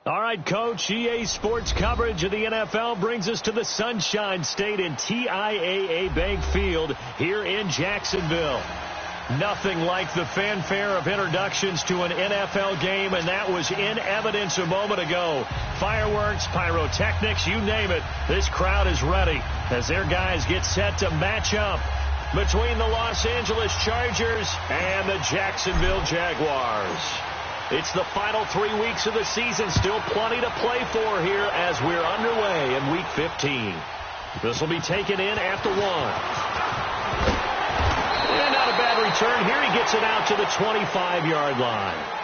All right, Coach, EA Sports coverage of the NFL brings us to the Sunshine State in TIAA Bank Field here in Jacksonville. Nothing like the fanfare of introductions to an NFL game, and that was in evidence a moment ago. Fireworks, pyrotechnics, you name it. This crowd is ready as their guys get set to match up between the Los Angeles Chargers and the Jacksonville Jaguars. It's the final 3 weeks of the season. Still plenty to play for here as we're underway in Week 15. This will be taken in after one. And not a bad return here. He gets it out to the 25-yard line.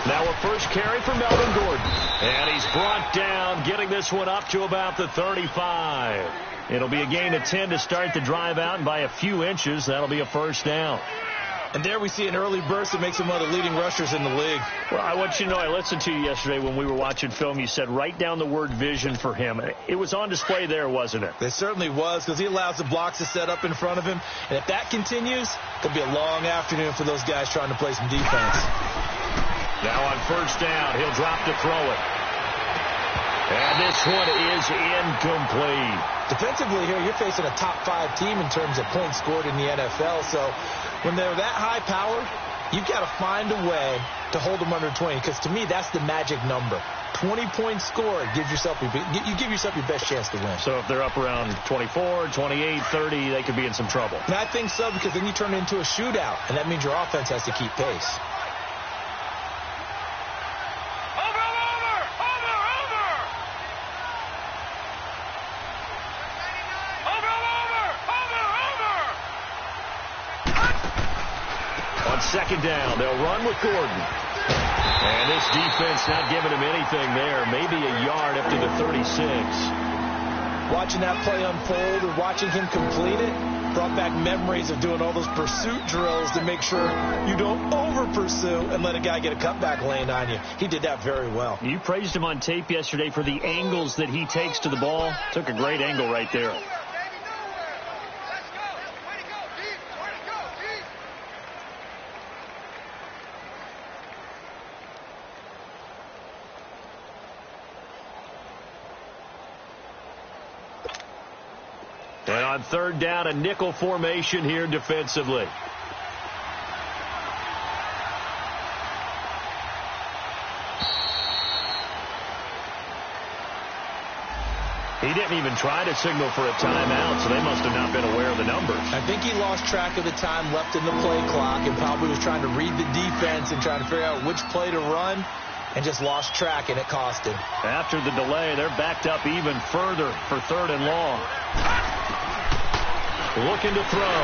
Now a first carry for Melvin Gordon. And he's brought down, getting this one up to about the 35. It'll be a gain of 10 to start the drive out, and by a few inches, that'll be a first down. And there we see an early burst that makes him one of the leading rushers in the league. Well, I want you to know, I listened to you yesterday when we were watching film. You said write down the word vision for him. It was on display there, wasn't it? It certainly was, because he allows the blocks to set up in front of him. And if that continues, it'll be a long afternoon for those guys trying to play some defense. Now on first down, he'll drop to throw it. And this one is incomplete. Defensively here, you're facing a top-5 team in terms of points scored in the NFL. So when they're that high-powered, you've got to find a way to hold them under 20. Because to me, that's the magic number. 20 points scored gives yourself you give yourself your best chance to win. So if they're up around 24, 28, 30, they could be in some trouble. And I think so, because then you turn it into a shootout, and that means your offense has to keep pace. Second down, they'll run with Gordon. And this defense not giving him anything there. Maybe a yard up to the 36. Watching that play unfold and watching him complete it brought back memories of doing all those pursuit drills to make sure you don't over-pursue and let a guy get a cutback lane on you. He did that very well. You praised him on tape yesterday for the angles that he takes to the ball. Took a great angle right there. And on third down, a nickel formation here defensively. He didn't even try to signal for a timeout, so they must have not been aware of the numbers. I think he lost track of the time left in the play clock and probably was trying to read the defense and trying to figure out which play to run, and just lost track, and it cost him. After the delay, they're backed up even further for third and long. Looking to throw.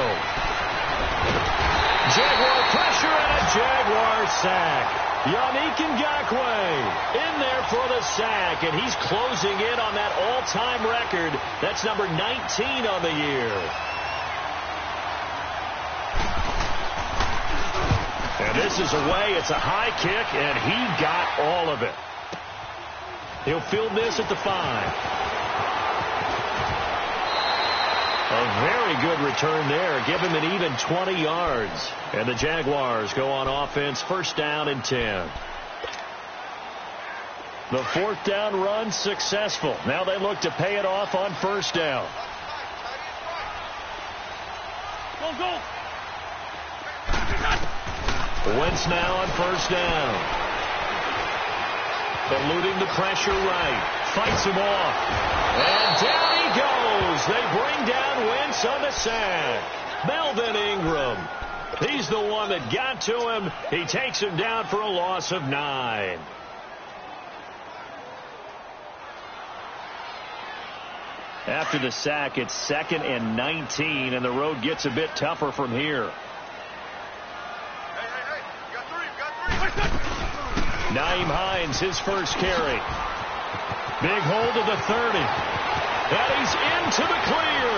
Jaguar pressure and a Jaguar sack. Yannick Ngakoue in there for the sack, and he's closing in on that all-time record. That's number 19 on the year. And this is away. It's a high kick, and he got all of it. He'll field this at the 5. A very good return there. Give him an even 20 yards. And the Jaguars go on offense, first down and 10. The fourth down run successful. Now they look to pay it off on first down. Go. Wentz now on first down. Eluding the pressure right. Fights him off. And down he goes. They bring down Wentz on the sack. Melvin Ingram. He's the one that got to him. He takes him down for a loss of 9. After the sack, it's 2nd and 19, and the road gets a bit tougher from here. Nyheim Hines, his first carry. Big hold of the 30. And he's into the clear.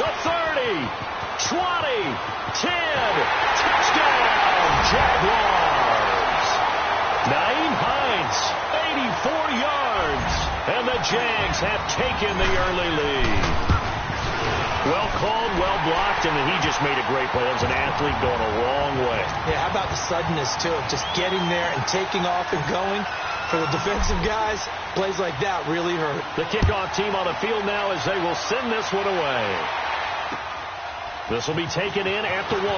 The 30, 20, 10. Touchdown, Jaguars. Nyheim Hines, 84 yards. And the Jags have taken the early lead. Well called, well blocked, and he just made a great play. That was an athlete going a long way. Yeah, how about the suddenness, too, of just getting there and taking off and going? For the defensive guys, plays like that really hurt. The kickoff team on the field now as they will send this one away. This will be taken in at the 1.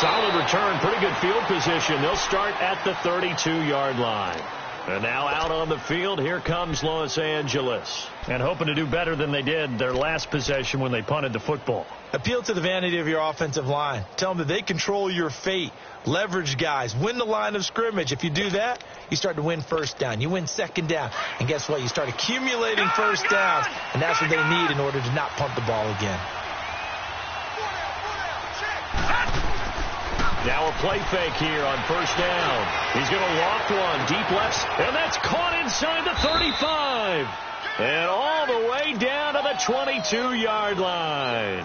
Solid return, pretty good field position. They'll start at the 32-yard line. And now out on the field, here comes Los Angeles. And hoping to do better than they did their last possession when they punted the football. Appeal to the vanity of your offensive line. Tell them that they control your fate. Leverage guys. Win the line of scrimmage. If you do that, you start to win first down. You win second down. And guess what? You start accumulating first downs. And that's what they need in order to not punt the ball again. Now a play fake here on first down. He's going to loft one deep left, and that's caught inside the 35. And all the way down to the 22-yard line.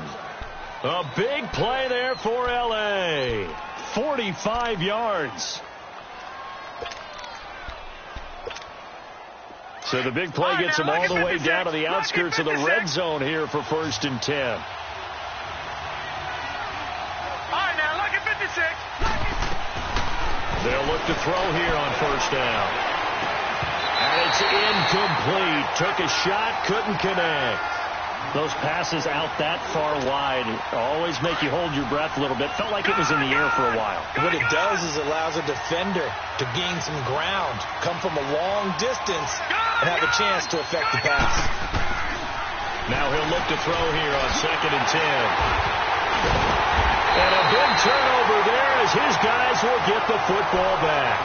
A big play there for L.A. 45 yards. So the big play gets him all the way down to the outskirts of the red zone here for 1st and 10. They'll look to throw here on first down. And it's incomplete. Took a shot, couldn't connect. Those passes out that far wide always make you hold your breath a little bit. Felt like it was in the air for a while. What it does is it allows a defender to gain some ground, come from a long distance, and have a chance to affect the pass. Now he'll look to throw here on 2nd and 10. And a big turnover there as his guys will get the football back.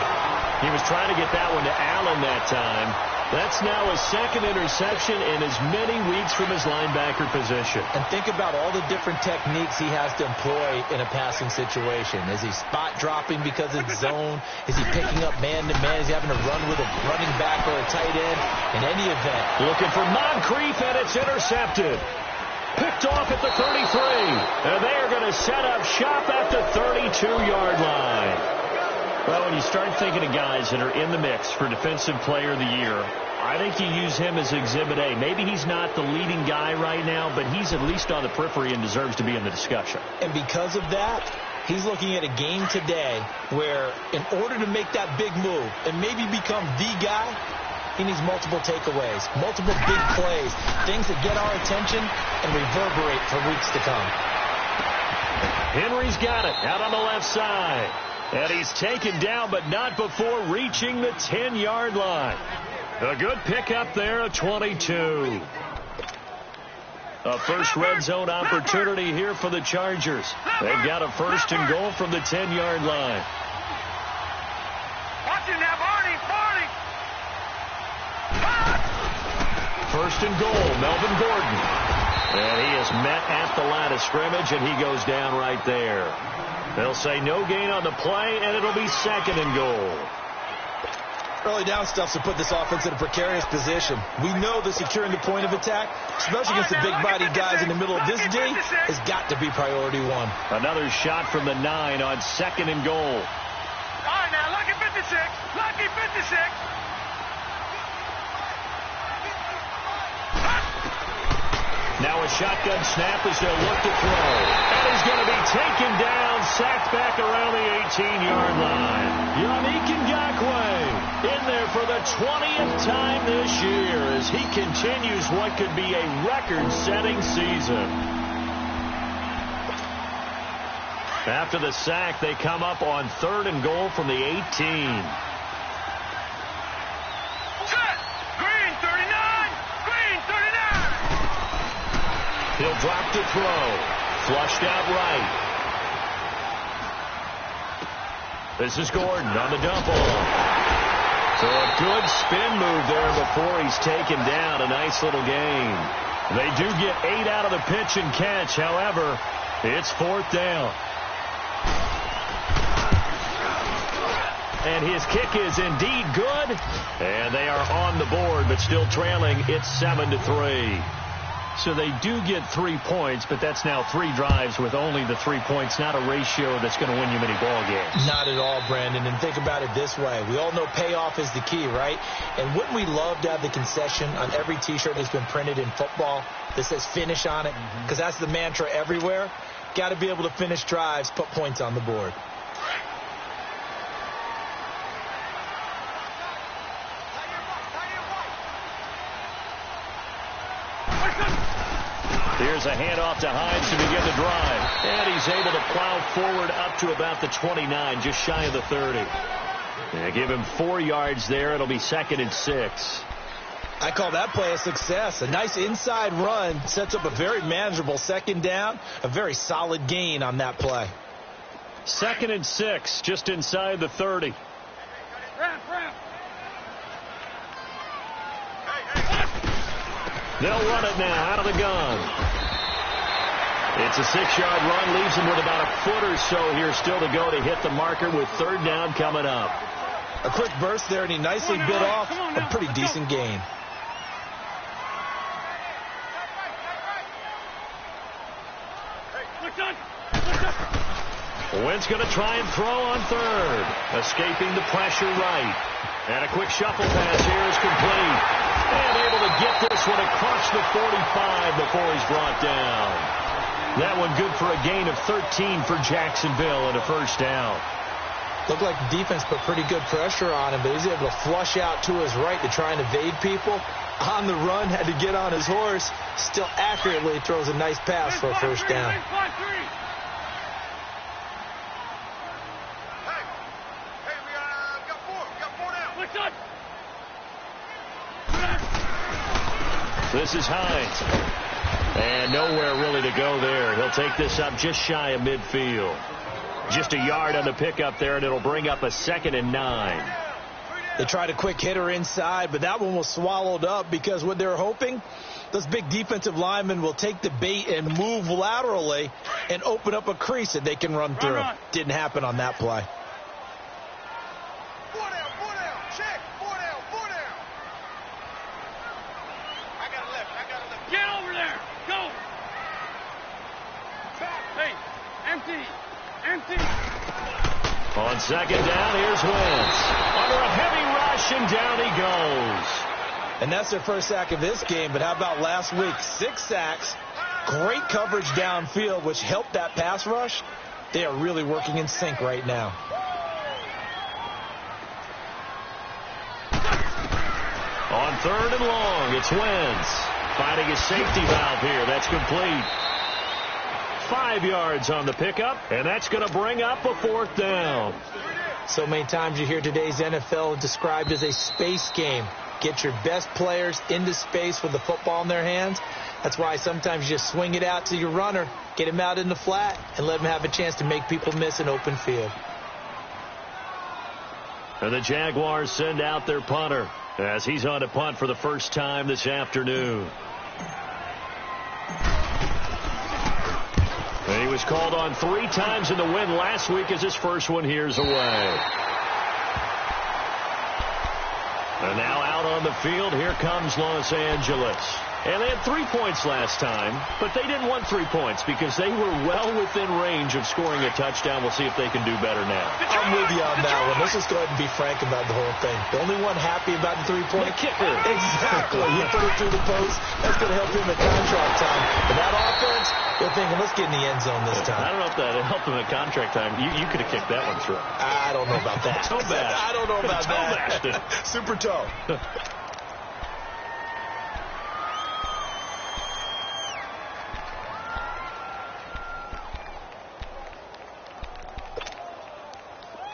He was trying to get that one to Allen that time. That's now his 2nd interception in as many weeks from his linebacker position. And think about all the different techniques he has to employ in a passing situation. Is he spot dropping because it's zone? Is he picking up man-to-man? Is he having to run with a running back or a tight end? In any event. Looking for Moncrief, and it's intercepted. Picked off at the 33. And they are going to set up shop at the 32-yard line. Well, when you start thinking of guys that are in the mix for Defensive Player of the Year, I think you use him as Exhibit A. Maybe he's not the leading guy right now, but he's at least on the periphery and deserves to be in the discussion. And because of that, he's looking at a game today where in order to make that big move and maybe become the guy, he needs multiple takeaways, multiple big plays, things that get our attention and reverberate for weeks to come. Henry's got it out on the left side. And he's taken down, but not before reaching the 10-yard line. A good pickup there at 22. A first red zone opportunity here for the Chargers. They've got a 1st and goal from the 10-yard line. Watch it now, Barney. 1st and goal, Melvin Gordon. And he is met at the line of scrimmage, and he goes down right there. They'll say no gain on the play, and it'll be 2nd and goal. Early down stuff to put this offense in a precarious position. We know that securing the point of attack, especially against the big-bodied guys in the middle of this D, has got to be priority 1. Another shot from the 9 on 2nd and goal. All right, now, lucky 56. Lucky 56. Now a shotgun snap as they'll look to throw. And he's going to be taken down, sacked back around the 18-yard line. Yannick Ngakoue in there for the 20th time this year as he continues what could be a record-setting season. After the sack, they come up on 3rd and goal from the 18. He'll drop to throw. Flushed out right. This is Gordon on the dump off. So a good spin move there before he's taken down. A nice little gain. They do get 8 out of the pitch and catch. However, it's 4th down. And his kick is indeed good. And they are on the board, but still trailing. It's 7-3. So they do get 3 points, but that's now 3 drives with only the 3 points. Not a ratio that's going to win you many ball games. Not at all, Brandon. And think about it this way. We all know payoff is the key, right? And wouldn't we love to have the concession on every T-shirt that's been printed in football that says finish on it? Because that's the mantra everywhere. Got to be able to finish drives, put points on the board. Here's a handoff to Hines to begin the drive. And he's able to plow forward up to about the 29, just shy of the 30. They give him 4 yards there. It'll be 2nd and 6. I call that play a success. A nice inside run sets up a very manageable 2nd down. A very solid gain on that play. 2nd and 6, just inside the 30. They'll run it now out of the gun. It's a 6-yard run, leaves him with about a foot or so here still to go to hit the marker with 3rd down coming up. A quick burst there, and he nicely bit off a pretty decent gain. Wentz going to try and throw on 3rd. Escaping the pressure right. And a quick shuffle pass here is complete. And able to get this one across the 45 before he's brought down. That one good for a gain of 13 for Jacksonville and a 1st down. Looked like the defense put pretty good pressure on him, but he's able to flush out to his right to try and evade people. On the run, had to get on his horse. Still accurately throws a nice pass for a 1st down. This is Hines. And nowhere really to go there. He'll take this up just shy of midfield. Just a yard on the pickup there, and it'll bring up a 2nd and 9. They tried a quick hitter inside, but that one was swallowed up because what they're hoping, those big defensive linemen will take the bait and move laterally and open up a crease that they can run through. Didn't happen on that play. On 2nd down, here's Wentz. Under a heavy rush, and down he goes. And that's their 1st sack of this game, but how about last week? 6 sacks, great coverage downfield, which helped that pass rush. They are really working in sync right now. On 3rd and long, it's Wentz. Finding his safety valve here. That's complete. 5 yards on the pickup, and that's going to bring up a 4th down. So many times you hear today's NFL described as a space game. Get your best players into space with the football in their hands. That's why sometimes you just swing it out to your runner, get him out in the flat, and let him have a chance to make people miss an open field. And the Jaguars send out their punter as he's on to punt for the 1st time this afternoon. And he was called on 3 times in the win last week as his first one here's away. And now out on the field, here comes Los Angeles. And they had 3 points last time, but they didn't want 3 points because they were well within range of scoring a touchdown. We'll see if they can do better now. I'm with you on that one. Let's just go ahead and be frank about the whole thing. The only one happy about the 3-point kicker. Exactly. He put it through the post. That's going to help him at contract time. But that offense, they're thinking, let's get in the end zone this time. I don't know if that helped him at contract time. You could have kicked that one through. I don't know about that. Toe bash. I don't know about that. Super toe.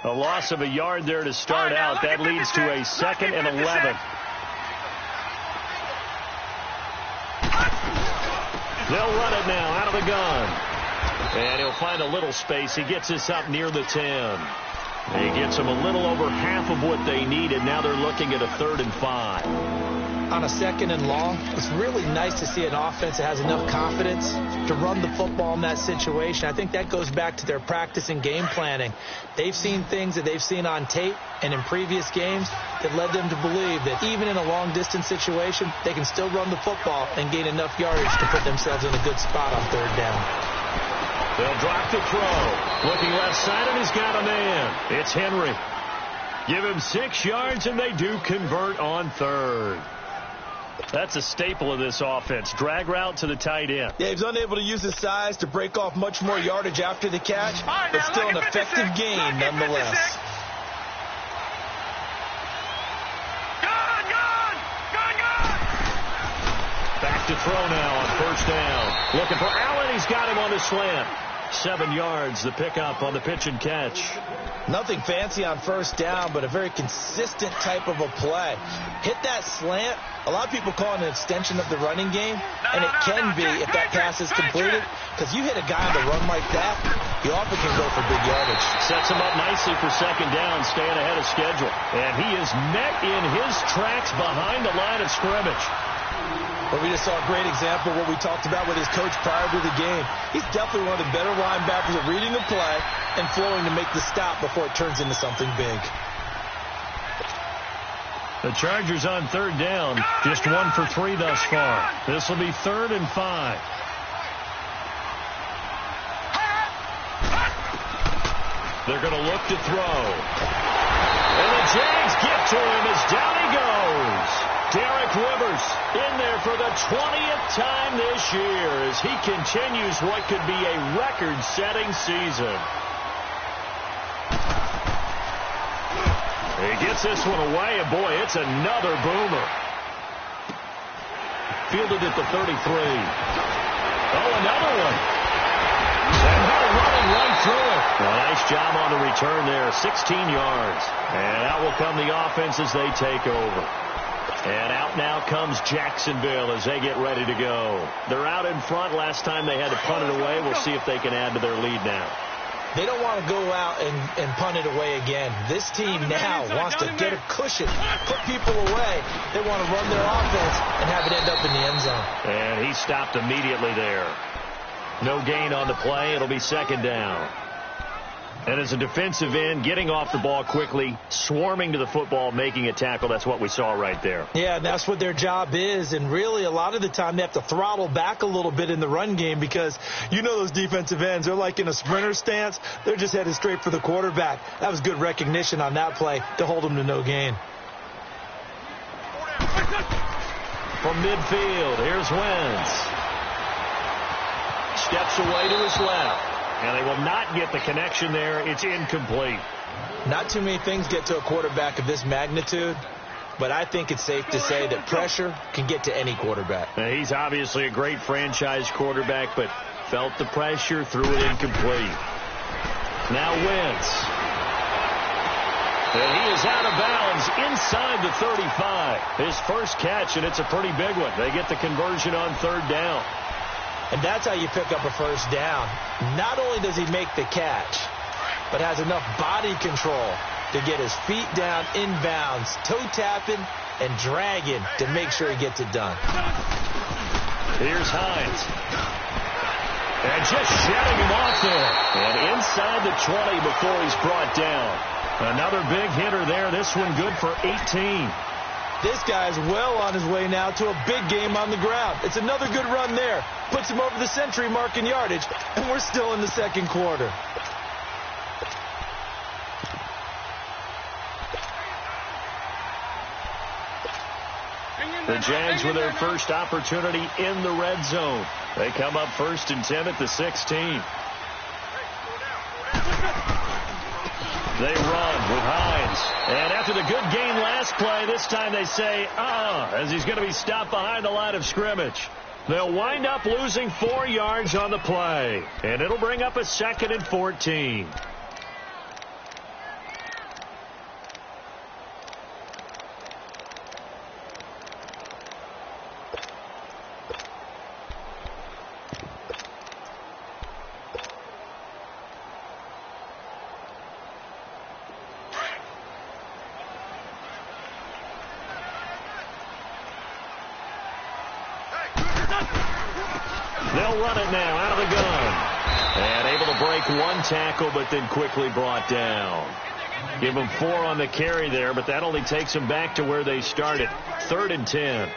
A loss of a yard there to start out. That leads to a 2nd and 11. They'll run it now out of the gun. And he'll find a little space. He gets this up near the 10. He gets them a little over half of what they needed. Now they're looking at a 3rd and 5. On a 2nd and long, it's really nice to see an offense that has enough confidence to run the football in that situation. I think that goes back to their practice and game planning. They've seen things that they've seen on tape and in previous games that led them to believe that even in a long-distance situation, they can still run the football and gain enough yardage to put themselves in a good spot on 3rd down. They'll drop the throw. Looking left side, and he's got a man. It's Henry. Give him 6 yards, and they do convert on 3rd. That's a staple of this offense. Drag route to the tight end. Yeah, he's unable to use his size to break off much more yardage after the catch, but still an effective gain nonetheless. Back to throw now on 1st down. Looking for Allen. He's got him on the slant. 7 yards, the pickup on the pitch and catch. Nothing fancy on 1st down, but a very consistent type of a play. Hit that slant. A lot of people call it an extension of the running game, and it can be if that pass is completed, because you hit a guy on the run like that, you often can go for big yardage. Sets him up nicely for 2nd down, staying ahead of schedule. And he is met in his tracks behind the line of scrimmage. But we just saw a great example of what we talked about with his coach prior to the game. He's definitely one of the better linebackers at reading the play and flowing to make the stop before it turns into something big. The Chargers on 3rd down, just 1 for 3 thus far. This will be 3rd and 5. They're going to look to throw. And the Jags get to him as down he goes. Derek Rivers in there for the 20th time this year as he continues what could be a record-setting season. He gets this one away, and boy, it's another boomer. Fielded at the 33. Oh, another one. And they're running right through it. A nice job on the return there, 16 yards. And out will come the offense as they take over. And out now comes Jacksonville as they get ready to go. They're out in front. Last time they had to punt it away. We'll see if they can add to their lead now. They don't want to go out and punt it away again. This team now wants to get a cushion, put people away. They want to run their offense and have it end up in the end zone. And he stopped immediately there. No gain on the play. It'll be 2nd down. And as a defensive end, getting off the ball quickly, swarming to the football, making a tackle, that's what we saw right there. Yeah, that's what their job is. And really, a lot of the time, they have to throttle back a little bit in the run game because you know those defensive ends, they're like in a sprinter stance. They're just headed straight for the quarterback. That was good recognition on that play to hold them to no gain. From midfield, here's Wentz. Steps away to his left. And they will not get the connection there. It's incomplete. Not too many things get to a quarterback of this magnitude, but I think it's safe to say that pressure can get to any quarterback. Now, he's obviously a great franchise quarterback, but felt the pressure, threw it incomplete. Now Wentz. And he is out of bounds inside the 35. His first catch, and it's a pretty big one. They get the conversion on 3rd down. And that's how you pick up a 1st down. Not only does he make the catch, but has enough body control to get his feet down inbounds, toe tapping and dragging to make sure he gets it done. Here's Hines. And just shutting him off there. And inside the 20 before he's brought down. Another big hitter there. This one good for 18. This guy's well on his way now to a big game on the ground. It's another good run there. Puts him over the century mark in yardage, and we're still in the 2nd quarter. The Jags with their first opportunity in the red zone. They come up 1st and 10 at the 16. They run with Hines. And after the good game last play, this time they say, as he's going to be stopped behind the line of scrimmage. They'll wind up losing 4 yards on the play. And it'll bring up a 2nd and 14. run it now out of the gun. And able to break one tackle, but then quickly brought down. Give them 4 on the carry there, but that only takes them back to where they started. 3rd and 10.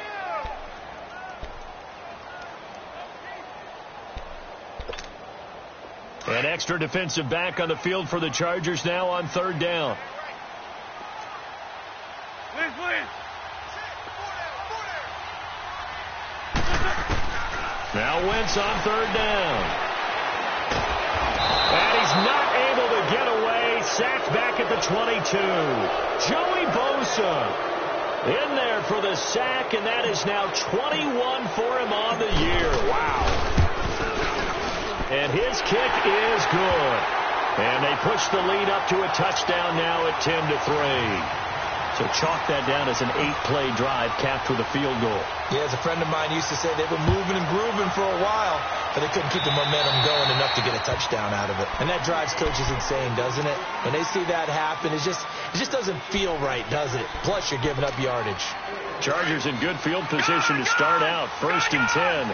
An extra defensive back on the field for the Chargers now on 3rd down. Now Wentz on 3rd down. And he's not able to get away. Sacked back at the 22. Joey Bosa in there for the sack, and that is now 21 for him on the year. Wow. And his kick is good. And they push the lead up to a touchdown now at 10-3. So chalk that down as an 8-play drive capped with a field goal. Yeah, as a friend of mine used to say, they were moving and grooving for a while, but they couldn't keep the momentum going enough to get a touchdown out of it. And that drives coaches insane, doesn't it? When they see that happen, it just doesn't feel right, does it? Plus, you're giving up yardage. Chargers in good field position to start out. 1st and 10.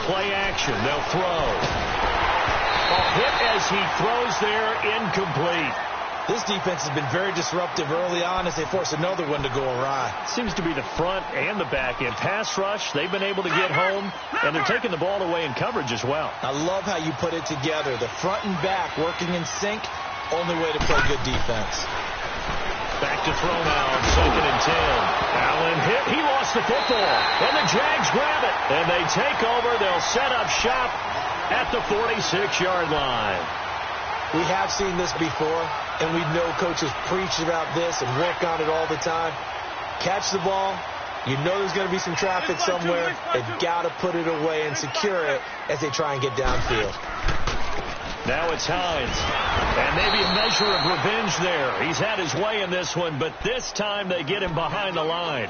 Play action. They'll throw. A hit as he throws there, incomplete. This defense has been very disruptive early on as they force another one to go awry. Seems to be the front and the back end. Pass rush, they've been able to get home, and they're taking the ball away in coverage as well. I love how you put it together. The front and back working in sync, only way to play good defense. Back to throw now on 2nd and 10. Allen hit. He lost the football. And the Jags grab it. And they take over. They'll set up shop at the 46-yard line. We have seen this before, and we know coaches preach about this and work on it all the time. Catch the ball. You know there's going to be some traffic somewhere. They've got to put it away and secure it as they try and get downfield. Now it's Hines. And maybe a measure of revenge there. He's had his way in this one, but this time they get him behind the line.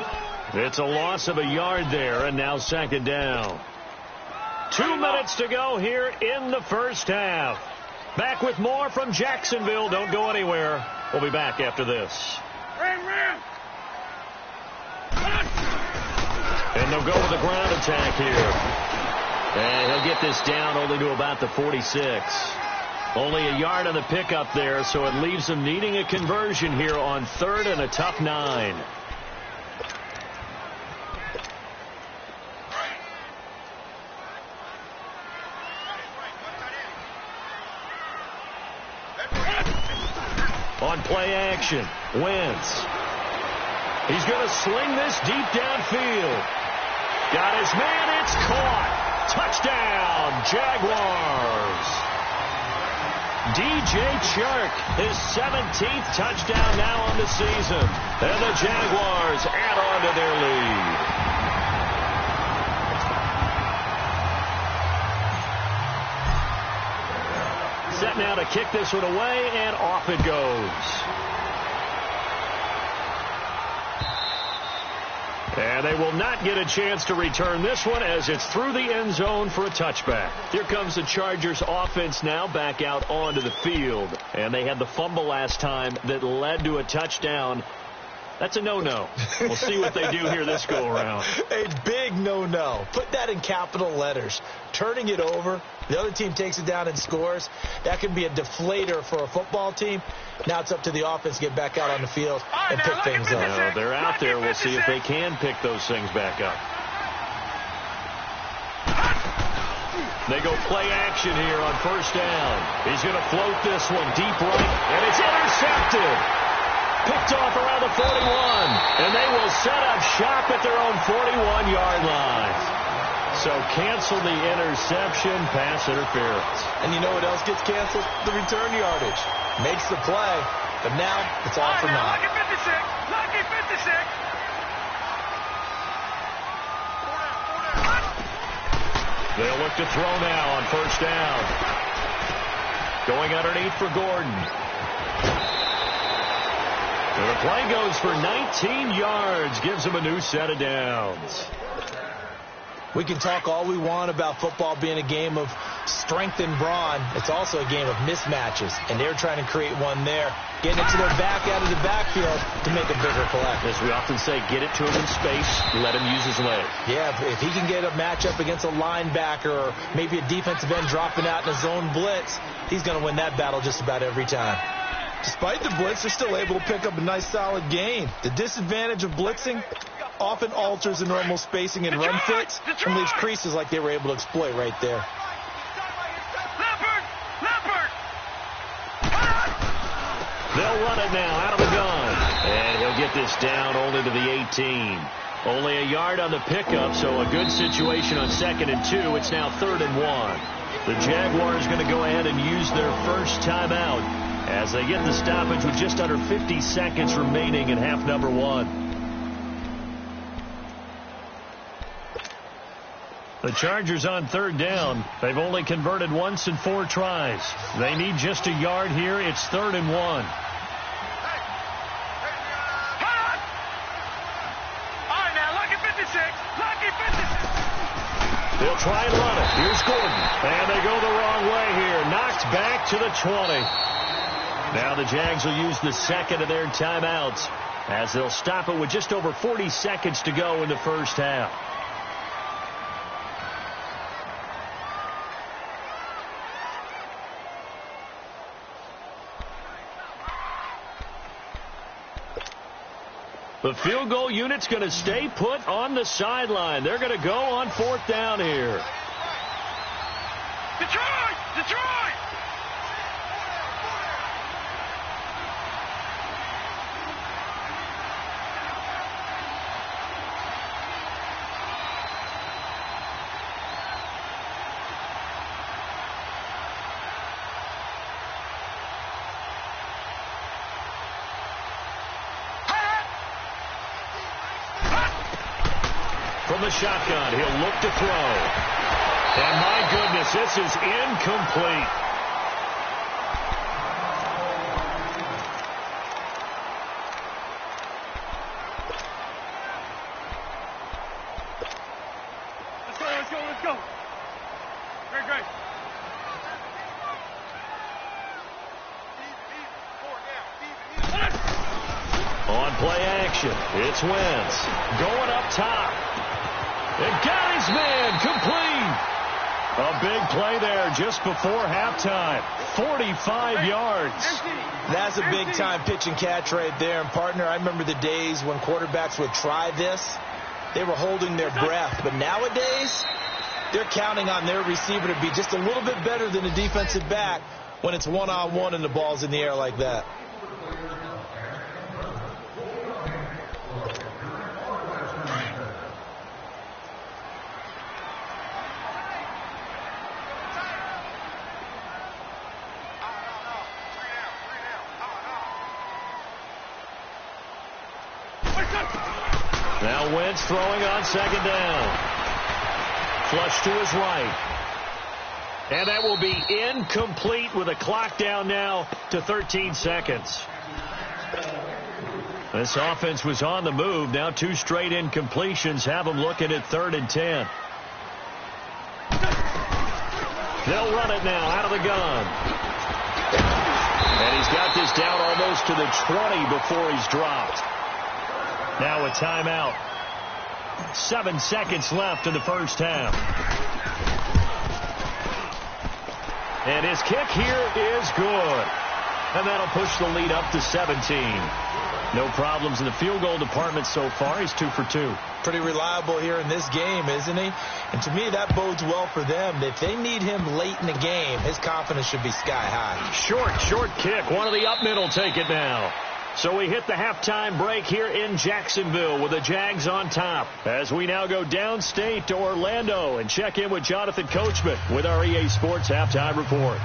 It's a loss of a yard there, and now 2nd down. 2 minutes to go here in the first half. Back with more from Jacksonville. Don't go anywhere. We'll be back after this. And they'll go with a ground attack here. And he'll get this down only to about the 46. Only a yard on the pickup there, so it leaves them needing a conversion here on 3rd and a tough 9. On play action, Wentz. He's going to sling this deep downfield. Got his man, it's caught. Touchdown, Jaguars. DJ Chark, his 17th touchdown now on the season. And the Jaguars add on to their lead. Set now to kick this one away, and off it goes. And they will not get a chance to return this one as it's through the end zone for a touchback. Here comes the Chargers offense now back out onto the field. And they had the fumble last time that led to a touchdown. That's a no-no. We'll see what they do here this go-around. A big no-no. Put that in capital letters. Turning it over, the other team takes it down and scores. That can be a deflator for a football team. Now it's up to the offense to get back out on the field and pick things up. No, they're out there. We'll see if they can pick those things back up. They go play action here on 1st down. He's going to float this one deep right, and it's intercepted. Picked off around the 41, and they will set up shop at their own 41-yard line. So cancel the interception, pass interference. And you know what else gets canceled? The return yardage. Makes the play, but now it's all for naught. Lucky 56. Lucky 56. They'll look to throw now on 1st down. Going underneath for Gordon. And the play goes for 19 yards, gives him a new set of downs. We can talk all we want about football being a game of strength and brawn. It's also a game of mismatches, and they're trying to create one there. Getting it to their back out of the backfield to make a bigger play. As we often say, get it to him in space, let him use his leg. Yeah, if he can get a matchup against a linebacker or maybe a defensive end dropping out in a zone blitz, he's going to win that battle just about every time. Despite the blitz, they're still able to pick up a nice solid gain. The disadvantage of blitzing often alters the normal spacing and run fits and leaves creases like they were able to exploit right there. They'll run it now out of the gun. And he'll get this down only to the 18. Only a yard on the pickup, so a good situation on 2nd and 2. It's now 3rd and 1. The Jaguars going to go ahead and use their first timeout as they get the stoppage with just under 50 seconds remaining in half number 1. The Chargers on 3rd down. They've only converted once in 4 tries. They need just a yard here. It's 3rd and 1. They'll try and run it. Here's Gordon. And they go the wrong way here. Knocked back to the 20. Now the Jags will use the second of their timeouts as they'll stop it with just over 40 seconds to go in the first half. The field goal unit's going to stay put on the sideline. They're going to go on 4th down here. Detroit! Detroit! From the shotgun, he'll look to throw. And my goodness, this is incomplete. Let's go. Great. On play action, it's Wentz. Going up top. And got his man complete. A big play there just before halftime. 45 yards. That's a big-time pitch and catch right there. And, partner, I remember the days when quarterbacks would try this. They were holding their breath. But nowadays, they're counting on their receiver to be just a little bit better than a defensive back when it's one-on-one and the ball's in the air like that. Now Wentz throwing on 2nd down. Flush to his right. And that will be incomplete with a clock down now to 13 seconds. This offense was on the move. Now 2 straight incompletions have them looking at 3rd and 10. They'll run it now out of the gun. And he's got this down almost to the 20 before he's dropped. Now a timeout. 7 seconds left in the first half. And his kick here is good. And that'll push the lead up to 17. No problems in the field goal department so far. He's 2 for 2. Pretty reliable here in this game, isn't he? And to me, that bodes well for them. If they need him late in the game, his confidence should be sky high. Short kick. One of the up mid will take it now. So we hit the halftime break here in Jacksonville with the Jags on top. As we now go downstate to Orlando and check in with Jonathan Coachman with our EA Sports Halftime Report.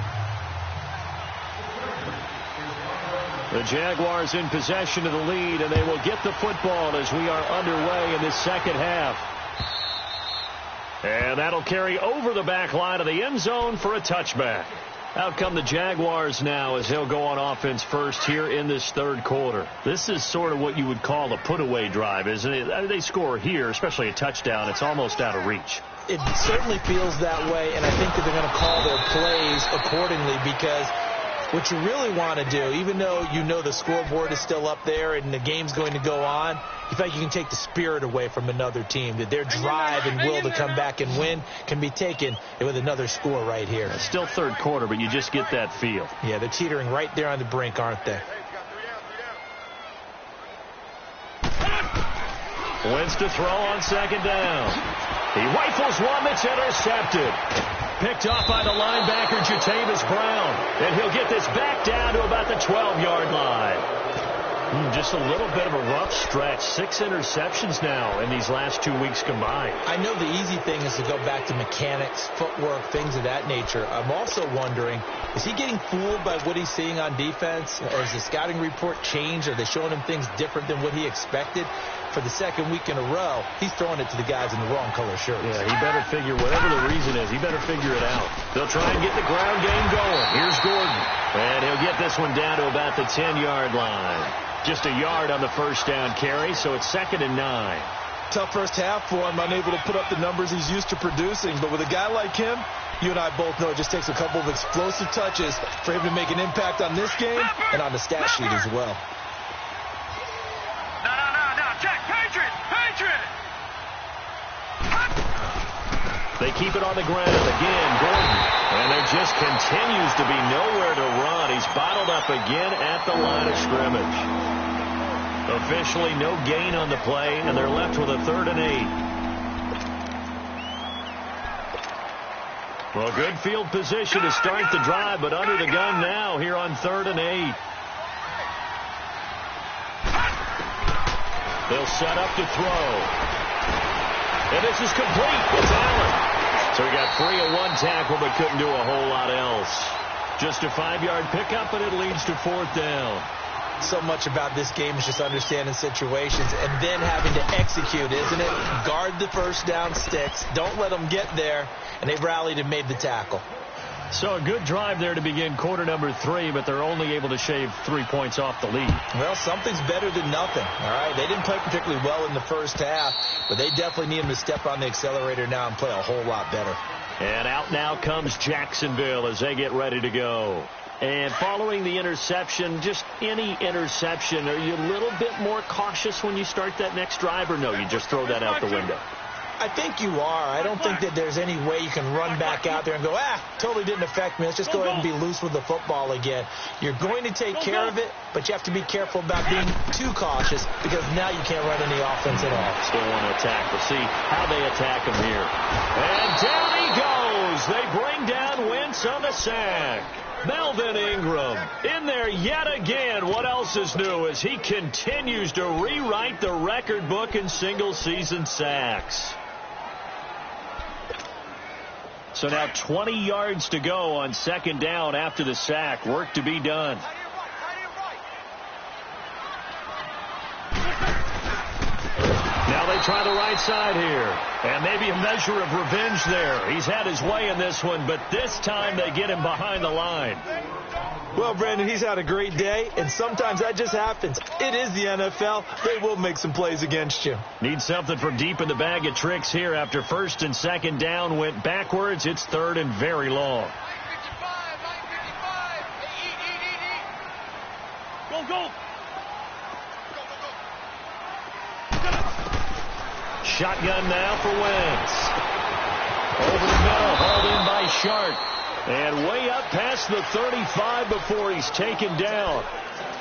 The Jaguars in possession of the lead, and they will get the football as we are underway in this second half. And that'll carry over the back line of the end zone for a touchback. Out come the Jaguars now as they'll go on offense first here in this third quarter. This is sort of what you would call a put-away drive, isn't it? They score here, especially a touchdown. It's almost out of reach. It certainly feels that way, and I think that they're going to call their plays accordingly, because what you really want to do, even though you know the scoreboard is still up there and the game's going to go on, you feel like you can take the spirit away from another team, that their drive and will to come back and win can be taken with another score right here. It's still third quarter, but you just get that feel. Yeah, they're teetering right there on the brink, aren't they? Wins to throw on second down. He rifles one that's intercepted. Picked off by the linebacker, Jatavis Brown. And he'll get this back down to about the 12-yard line. Just a little bit of a rough stretch. 6 interceptions now in these last 2 weeks combined. I know the easy thing is to go back to mechanics, footwork, things of that nature. I'm also wondering, is he getting fooled by what he's seeing on defense? Has the scouting report changed? Are they showing him things different than what he expected? For the second week in a row, he's throwing it to the guys in the wrong color shirts. Yeah, he better figure, whatever the reason is, he better figure it out. They'll try and get the ground game going. Here's Gordon. And he'll get this one down to about the 10-yard line. Just a yard on the first down carry, so it's 2nd and 9. Tough first half for him, unable to put up the numbers he's used to producing. But with a guy like him, you and I both know it just takes a couple of explosive touches for him to make an impact on this game and on the stat sheet as well. Check, Patriot! They keep it on the ground again, Gordon. And there just continues to be nowhere to run. He's bottled up again at the line of scrimmage. Officially no gain on the play, and they're left with a 3rd and 8. Well, good field position to start the drive, but under the gun now here on 3rd and 8. They'll set up to throw. And this is complete. It's Allen. So he got free of one tackle, but couldn't do a whole lot else. Just a 5-yard pickup, and it leads to 4th down. So much about this game is just understanding situations and then having to execute, isn't it? Guard the first down sticks. Don't let them get there. And they've rallied and made the tackle. So a good drive there to begin quarter number 3, but they're only able to shave 3 points off the lead. Well, something's better than nothing. All right, they didn't play particularly well in the first half, but they definitely need them to step on the accelerator now and play a whole lot better. And out now comes Jacksonville as they get ready to go. And following the interception, just any interception, are you a little bit more cautious when you start that next drive, or no, you just throw that out the window? I think you are. I don't think that there's any way you can run back out there and go, totally didn't affect me. Let's just go ahead and be loose with the football again. You're going to take care of it, but you have to be careful about being too cautious, because now you can't run any offense at all. Still want to attack. We'll see how they attack him here. And down he goes. They bring down Wentz on the sack. Melvin Ingram in there yet again. What else is new as he continues to rewrite the record book in single-season sacks. So now 20 yards to go on 2nd down after the sack. Work to be done. Now they try the right side here. And maybe a measure of revenge there. He's had his way in this one, but this time they get him behind the line. Well, Brandon, he's had a great day, and sometimes that just happens. It is the NFL. They will make some plays against you. Need something from deep in the bag of tricks here after 1st and 2nd down went backwards. It's 3rd and very long. Go. Shotgun now for Wentz. Over the middle, hauled in by Sharp. And way up past the 35 before he's taken down.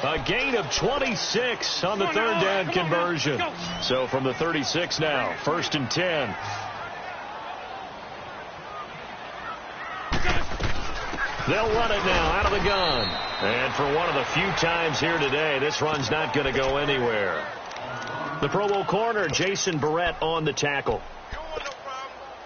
A gain of 26 on the 3rd down conversion. So from the 36 now, 1st and 10. They'll run it now out of the gun. And for one of the few times here today, this run's not going to go anywhere. The Pro Bowl corner, Jason Barrett, on the tackle.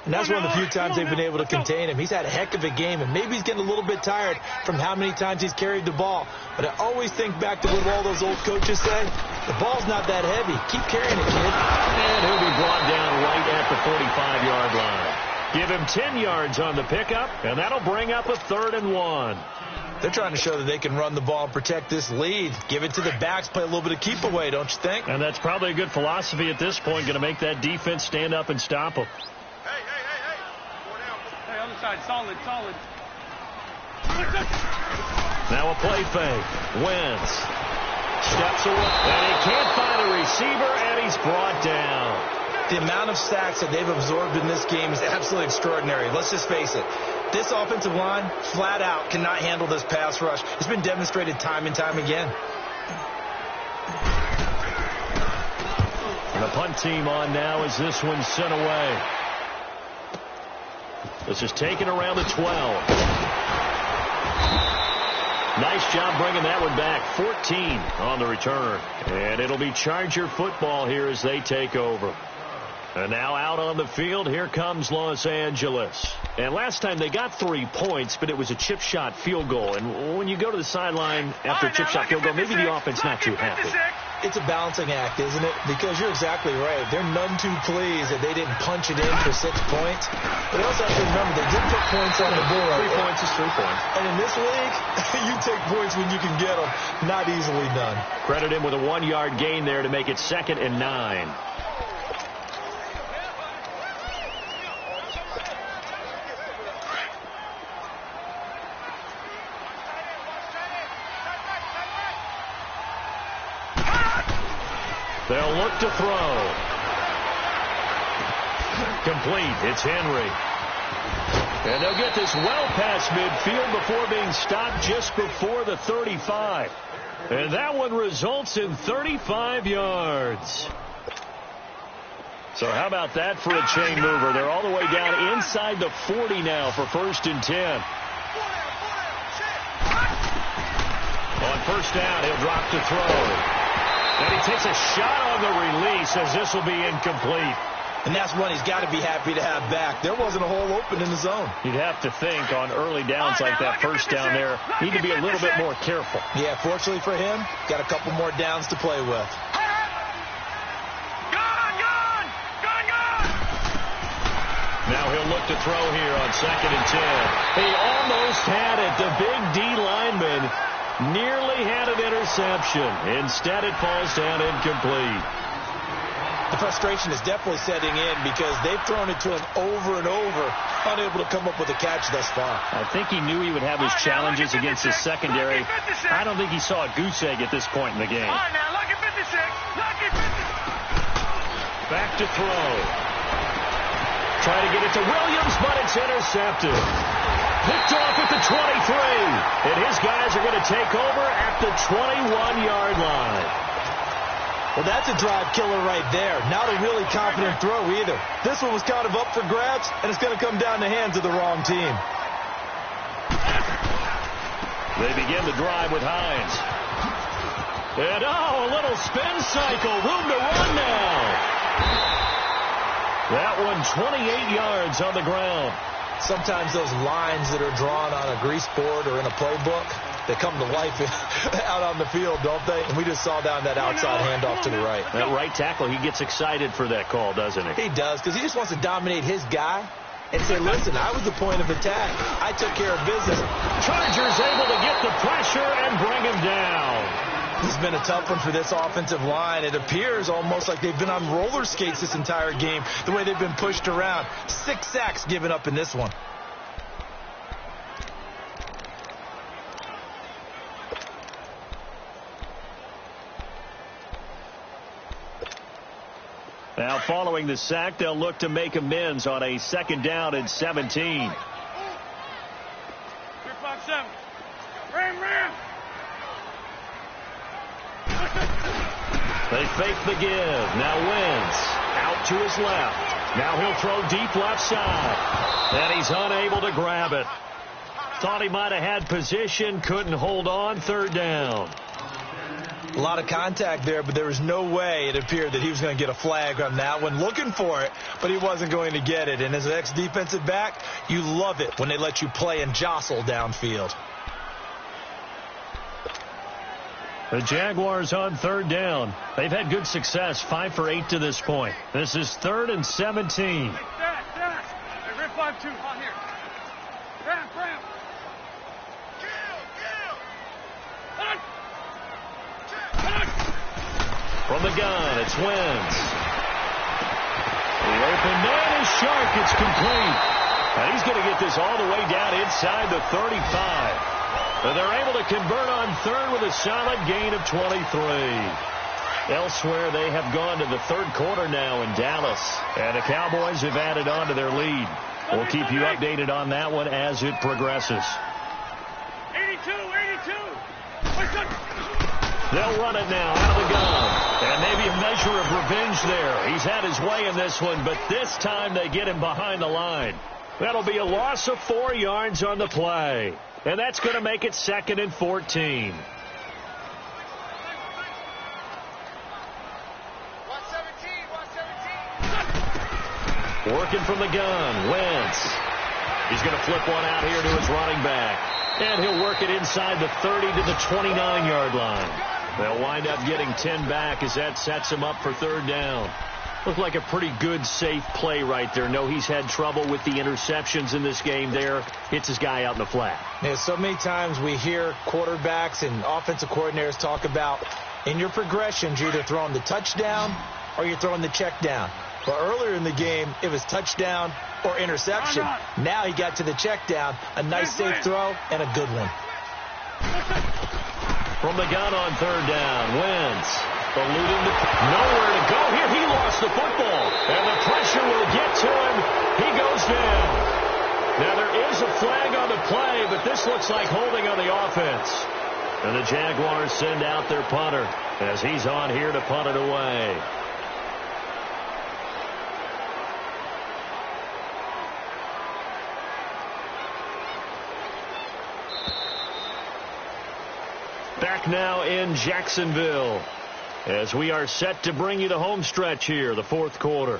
And that's one of the few times they've been able to contain him. He's had a heck of a game, and maybe he's getting a little bit tired from how many times he's carried the ball. But I always think back to what all those old coaches say. The ball's not that heavy. Keep carrying it, kid. And he'll be brought down right at the 45-yard line. Give him 10 yards on the pickup, and that'll bring up a 3rd and 1. They're trying to show that they can run the ball and protect this lead. Give it to the backs, play a little bit of keep away, don't you think? And that's probably a good philosophy at this point, going to make that defense stand up and stop them. Hey. inside. Solid, solid. Now a play fake. Wentz steps away. And he can't find a receiver, and he's brought down. The amount of sacks that they've absorbed in this game is absolutely extraordinary. Let's just face it. This offensive line, flat out, cannot handle this pass rush. It's been demonstrated time and time again. And the punt team on now as this one's sent away. This is taken around the 12. Nice job bringing that one back. 14 on the return. And it'll be Charger football here as they take over. And now out on the field, here comes Los Angeles. And last time they got 3 points, but it was a chip shot field goal. And when you go to the sideline after a chip shot field goal, maybe the offense not too happy. It's a balancing act, isn't it? Because you're exactly right. They're none too pleased that they didn't punch it in for 6 points. But they also have to remember they did put points on the board. 3 points is 3 points. And in this league, you take points when you can get them. Not easily done. Credit him with a 1-yard gain there to make it 2nd and 9. They'll look to throw. Complete. It's Henry. And they'll get this well past midfield before being stopped just before the 35. And that one results in 35 yards. So how about that for a chain mover? They're all the way down inside the 40 now for 1st and 10. On 1st down, he'll drop to throw. And he takes a shot on the release as this will be incomplete. And that's one he's got to be happy to have back. There wasn't a hole open in the zone. You'd have to think on early downs like that 1st down there, need to be a little bit more careful. Yeah, fortunately for him, got a couple more downs to play with. Now he'll look to throw here on 2nd and 10. He almost had it. The big D lineman nearly had an interception. Instead, it falls down incomplete. The frustration is definitely setting in because they've thrown it to him over and over, unable to come up with a catch thus far. I think he knew he would have his challenges against his secondary. I don't think he saw a goose egg at this point in the game. Back to throw. Try to get it to Williams, but it's intercepted. Picked off at the 23. And his guys are going to take over at the 21-yard line. Well, that's a drive killer right there. Not a really confident throw either. This one was kind of up for grabs, and it's going to come down the hands of the wrong team. They begin the drive with Hines. And, a little spin cycle. Room to run now. That one 28 yards on the ground. Sometimes those lines that are drawn on a grease board or in a playbook, they come to life out on the field, don't they? And we just saw down that outside handoff to the right. That right tackle, he gets excited for that call, doesn't he? He does, because he just wants to dominate his guy and say, listen, I was the point of attack. I took care of business. Chargers able to get the pressure and bring him down. It's been a tough one for this offensive line. It appears almost like they've been on roller skates this entire game, the way they've been pushed around. 6 sacks given up in this one. Now, following the sack, they'll look to make amends on a 2nd down and 17. 3-5-7. Ram. They fake the give. Now Wentz out to his left. Now he'll throw deep left side. And he's unable to grab it. Thought he might have had position. Couldn't hold on. 3rd down. A lot of contact there, but there was no way it appeared that he was going to get a flag on that one. Looking for it, but he wasn't going to get it. And as an ex-defensive back, you love it when they let you play and jostle downfield. The Jaguars on 3rd down. They've had good success, 5 for 8 to this point. This is 3rd and 17. Hey, Rip 5-2 on here. Ram. From the gun, it's Wentz. The open man is sharp. It's complete. And he's going to get this all the way down inside the 35. And they're able to convert on third with a solid gain of 23. Elsewhere, they have gone to the third quarter now in Dallas. And the Cowboys have added on to their lead. We'll keep you updated on that one as it progresses. 82. They'll run it now out of the gun. And maybe a measure of revenge there. He's had his way in this one, but this time they get him behind the line. That'll be a loss of 4 yards on the play. And that's going to make it 2nd and 14. 117. Working from the gun, Wentz. He's going to flip one out here to his running back. And he'll work it inside the 30 to the 29-yard line. They'll wind up getting 10 back as that sets him up for third down. Looked like a pretty good, safe play right there. No, he's had trouble with the interceptions in this game there. Hits his guy out in the flat. Yeah, so many times we hear quarterbacks and offensive coordinators talk about in your progressions, you're either throwing the touchdown or you're throwing the check down. But earlier in the game, it was touchdown or interception. Now he got to the check down, a nice safe throw, and a good one. From the gun on third down, Wentz. Alluding to nowhere to go here. He lost the football. And the pressure will get to him. He goes down. Now there is a flag on the play, but this looks like holding on the offense. And the Jaguars send out their punter as he's on here to punt it away. Back now in Jacksonville as we are set to bring you the home stretch here, the fourth quarter.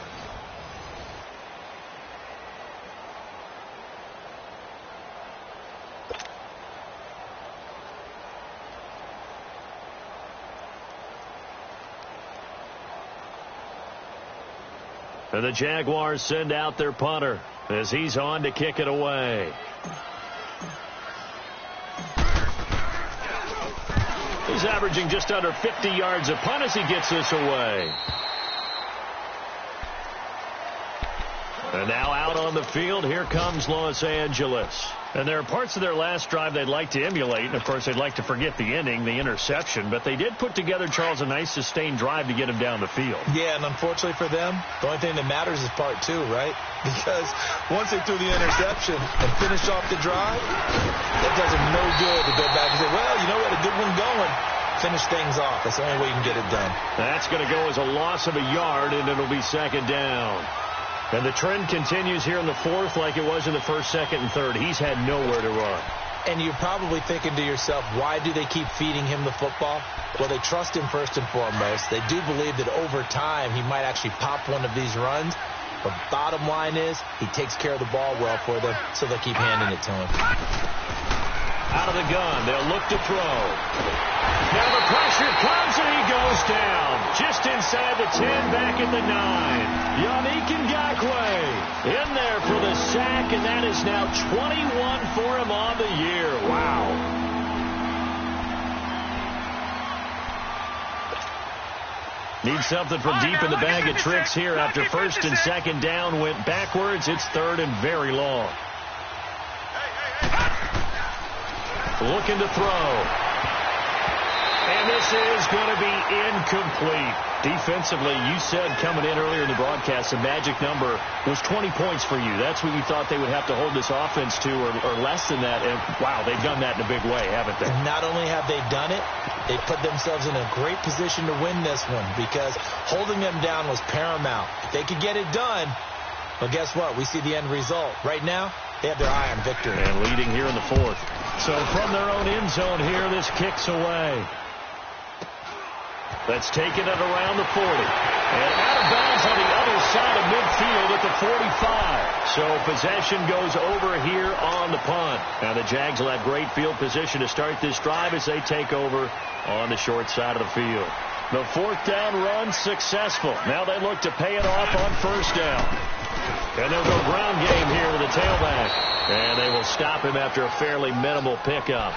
And the Jaguars send out their punter as he's on to kick it away. He's averaging just under 50 yards a punt as he gets this away. And now out on the field, here comes Los Angeles. And there are parts of their last drive they'd like to emulate. And, of course, they'd like to forget the ending, the interception. But they did put together, Charles, a nice sustained drive to get him down the field. Yeah, and unfortunately for them, the only thing that matters is part two, right? Because once they threw the interception and finished off the drive, that does them no good to go back and say, well, you know what, a good one going. Finish things off. That's the only way you can get it done. That's going to go as a loss of a yard, and it'll be second down. And the trend continues here in the fourth like it was in the first, second, and third. He's had nowhere to run. And you're probably thinking to yourself, why do they keep feeding him the football? Well, they trust him first and foremost. They do believe that over time he might actually pop one of these runs. But bottom line is he takes care of the ball well for them, so they'll keep handing it to him. Out of the gun, they'll look to throw. Now the pressure comes and he goes down. Just inside the 10, back at the 9. Yannick Ngakoue in there for the sack, and that is now 21 for him on the year. Wow. Need something from deep in the bag of tricks here after first and second down went backwards. It's third and very long. Looking to throw. And this is going to be incomplete. Defensively, you said coming in earlier in the broadcast, the magic number was 20 points for you. That's what you thought they would have to hold this offense to, or less than that. And, wow, they've done that in a big way, haven't they? Not only have they done it, they put themselves in a great position to win this one because holding them down was paramount. If they could get it done, well, guess what? We see the end result. Right now, they have their eye on victory. And leading here in the fourth. So from their own end zone here, this kicks away. That's taken at around the 40. And out of bounds on the other side of midfield at the 45. So possession goes over here on the punt. Now the Jags will have great field position to start this drive as they take over on the short side of the field. The fourth down run successful. Now they look to pay it off on first down. And they'll go ground game here with the tailback. And they will stop him after a fairly minimal pickup.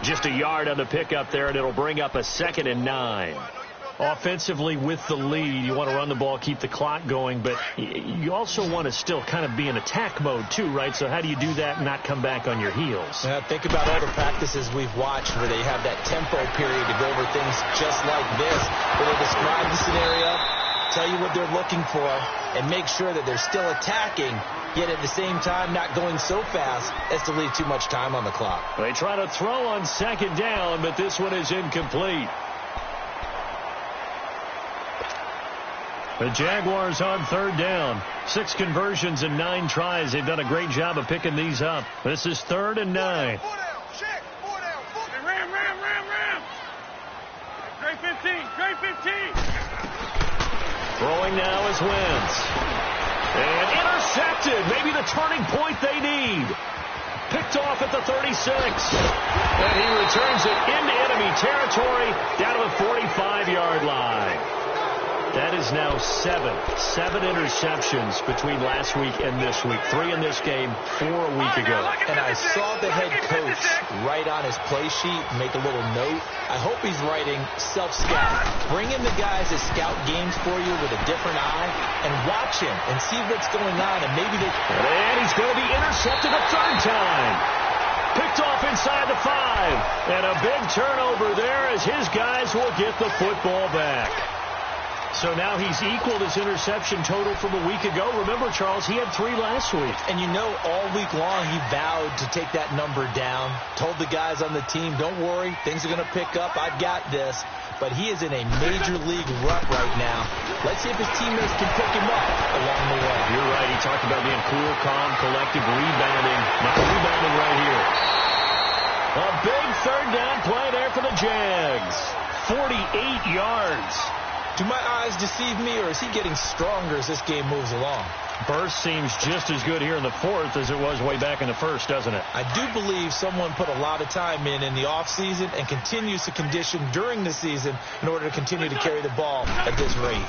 Just a yard on the pickup there, and it'll bring up a 2nd and 9. Offensively with the lead, you want to run the ball, keep the clock going, but you also want to still kind of be in attack mode too, right? So how do you do that and not come back on your heels? Think about all the practices we've watched where they have that tempo period to go over things just like this, where they describe the scenario, tell you what they're looking for, and make sure that they're still attacking, yet at the same time not going so fast as to leave too much time on the clock. They try to throw on second down, but this one is incomplete. The Jaguars on third down. 6 conversions and 9 tries. They've done a great job of picking these up. This is 3rd and 9. Ram. Straight 15. Throwing now is Wentz. And intercepted. Maybe the turning point they need. Picked off at the 36. And he returns it into enemy territory down to the 45-yard line. That is now 7 interceptions between last week and this week. 3 in this game, 4 a week ago. And I saw the head coach write on his play sheet, make a little note. I hope he's writing self-scout. Bring in the guys that scout games for you with a different eye and watch him and see what's going on. And maybe they... And he's going to be intercepted a 3rd time. Picked off inside the 5. And a big turnover there as his guys will get the football back. So now he's equaled his interception total from a week ago. Remember, Charles, he had 3 last week. And you know, all week long he vowed to take that number down. Told the guys on the team, don't worry, things are going to pick up. I've got this. But he is in a major league rut right now. Let's see if his teammates can pick him up along the way. You're right. He talked about being cool, calm, collective, rebounding. Not rebounding right here. A big 3rd down play there for the Jags. 48 yards. Do my eyes deceive me, or is he getting stronger as this game moves along? Burst seems just as good here in the 4th as it was way back in the 1st, doesn't it? I do believe someone put a lot of time in the offseason and continues to condition during the season in order to continue to carry the ball at this rate.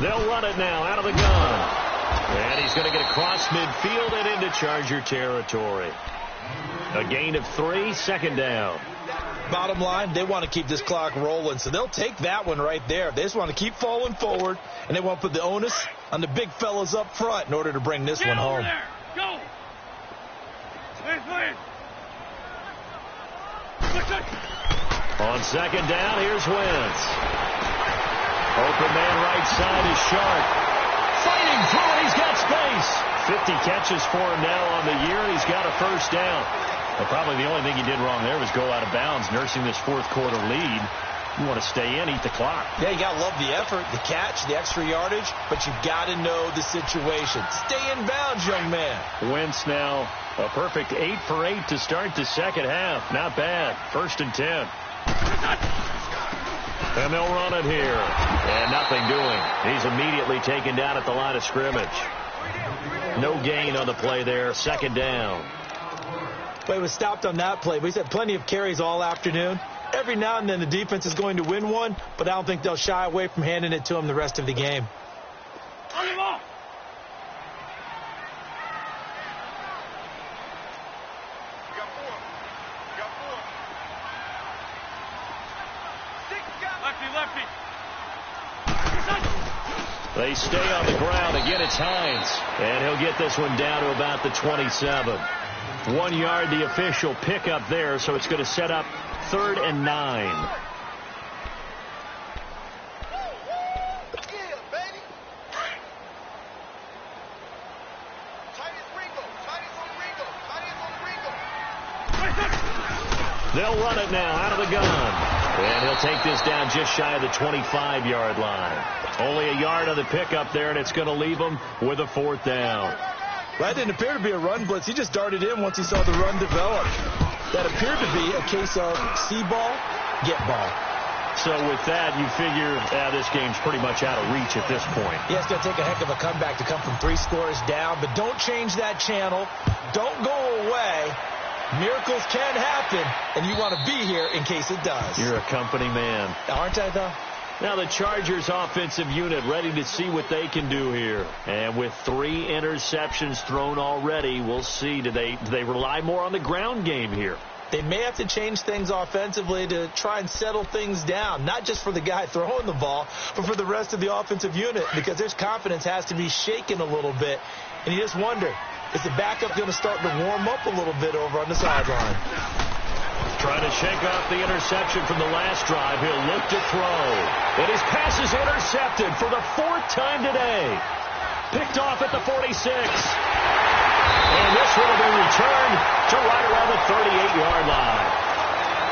They'll run it now out of the gun. And he's going to get across midfield and into Charger territory. A gain of 3, 2nd down. Bottom line, they want to keep this clock rolling, so they'll take that one right there. They just want to keep falling forward, and they want to put the onus on the big fellas up front in order to bring this one home. There. Go. Please. On 2nd down, here's Wentz. Open man right side is Sharp. Fighting through it, he's got space. 50 catches for him now on the year. He's got a 1st down. Well, probably the only thing he did wrong there was go out of bounds, nursing this 4th quarter lead. You want to stay in, eat the clock. Yeah, you got to love the effort, the catch, the extra yardage, but you got to know the situation. Stay in bounds, young man. Wentz now a perfect 8 for 8 to start the 2nd half. Not bad. 1st and 10. And they'll run it here. And nothing doing. He's immediately taken down at the line of scrimmage. No gain on the play there. 2nd down. But he was stopped on that play. But he's had plenty of carries all afternoon. Every now and then the defense is going to win one, but I don't think they'll shy away from handing it to him the rest of the game. On the ball. Lefty. They stay on the ground. Again, it's Hines. And he'll get this one down to about the 27. 1 yard, the official pickup there, so it's going to set up 3rd and 9. They'll run it now out of the gun. And he'll take this down just shy of the 25-yard line. Only a yard on the pickup there, and it's going to leave them with a 4th down. That didn't appear to be a run blitz. He just darted in once he saw the run develop. That appeared to be a case of see ball, get ball. So with that, you figure this game's pretty much out of reach at this point. Yeah, it's going to take a heck of a comeback to come from 3 scores down, but don't change that channel. Don't go away. Miracles can happen, and you want to be here in case it does. You're a company man. Aren't I, though? Now the Chargers offensive unit ready to see what they can do here. And with 3 interceptions thrown already, we'll see. Do they rely more on the ground game here? they may have to change things offensively to try and settle things down, not just for the guy throwing the ball, but for the rest of the offensive unit, because their confidence has to be shaken a little bit. And you just wonder, is the backup going to start to warm up a little bit over on the sideline? Trying to shake off the interception from the last drive. He'll look to throw. And his pass is intercepted for the 4th time today. Picked off at the 46. And this one will be returned to right around the 38-yard line.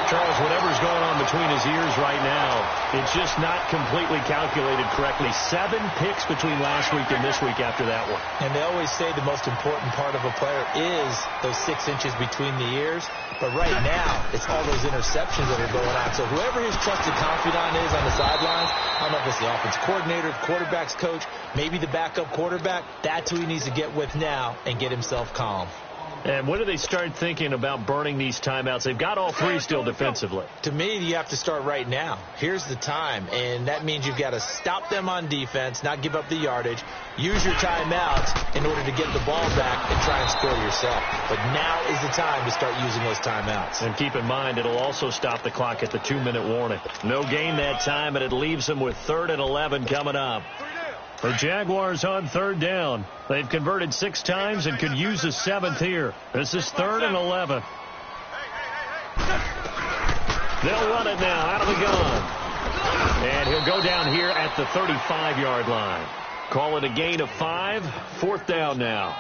Charles, whatever's going on between his ears right now, it's just not completely calculated correctly. 7 picks between last week and this week after that one. And they always say the most important part of a player is those 6 inches between the ears. But right now, it's all those interceptions that are going on. So whoever his trusted confidant is on the sidelines, I don't know if it's the offense coordinator, quarterback's coach, maybe the backup quarterback, that's who he needs to get with now and get himself calm. And when do they start thinking about burning these timeouts? They've got all 3 still defensively. To me, you have to start right now. Here's the time, and that means you've got to stop them on defense, not give up the yardage, use your timeouts in order to get the ball back and try and score yourself. But now is the time to start using those timeouts. And keep in mind, it'll also stop the clock at the 2-minute warning. No gain that time, and it leaves them with 3rd and 11 coming up. The Jaguars on 3rd down. They've converted 6 times and could use a 7th here. This is 3rd and 11. They'll run it now out of the gun. And he'll go down here at the 35-yard line. Call it a gain of 5. 4th down now.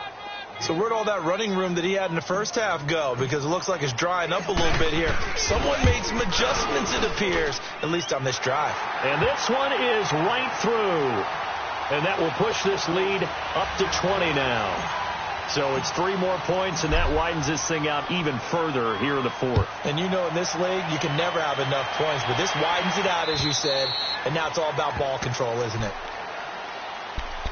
So where'd all that running room that he had in the first half go? Because it looks like it's drying up a little bit here. Someone made some adjustments, it appears, at least on this drive. And this one is right through. And that will push this lead up to 20 now. So it's 3 more points, and that widens this thing out even further here in the 4th. And you know in this league, you can never have enough points. But this widens it out, as you said. And now it's all about ball control, isn't it?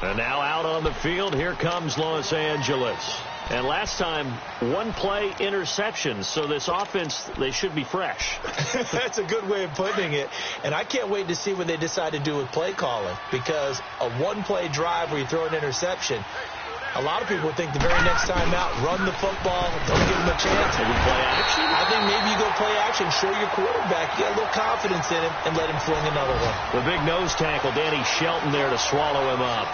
And now out on the field, here comes Los Angeles. And last time, 1-play interception. So this offense, they should be fresh. That's a good way of putting it. And I can't wait to see what they decide to do with play calling. Because a 1-play drive where you throw an interception, a lot of people would think the very next time out, run the football, don't give them a chance. Maybe play action? I think maybe you go play action, show your quarterback, get a little confidence in him, and let him fling another one. The big nose tackle, Danny Shelton there to swallow him up.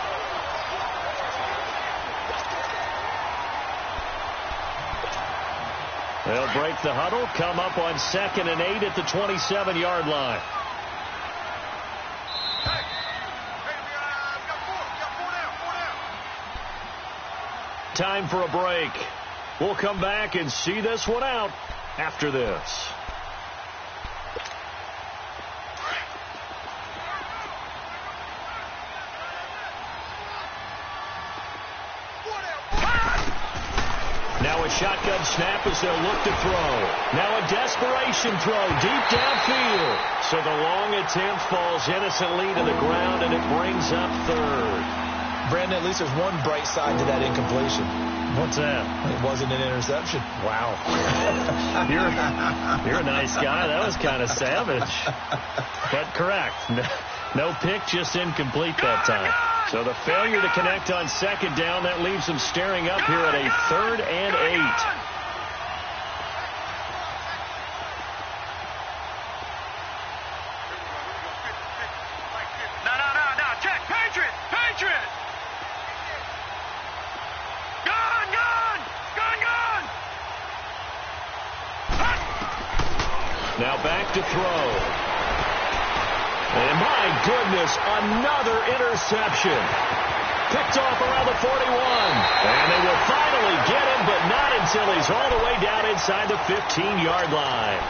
They'll break the huddle, come up on 2nd and 8 at the 27-yard line. Time for a break. We'll come back and see this one out after this. Now a shotgun snap as they'll look to throw. Now a desperation throw deep downfield. So the long attempt falls innocently to the ground, and it brings up 3rd. Brandon, at least there's one bright side to that incompletion. What's that? It wasn't an interception. Wow. You're a nice guy. That was kind of savage. But correct. No pick, just incomplete that time. So the failure to connect on 2nd down, that leaves them staring up here at a 3rd and 8. No. Check. Patriot. Gun. Now back to throw. And my goodness, another interception. Picked off around the 41. And they will finally get him, but not until he's all the way down inside the 15-yard line.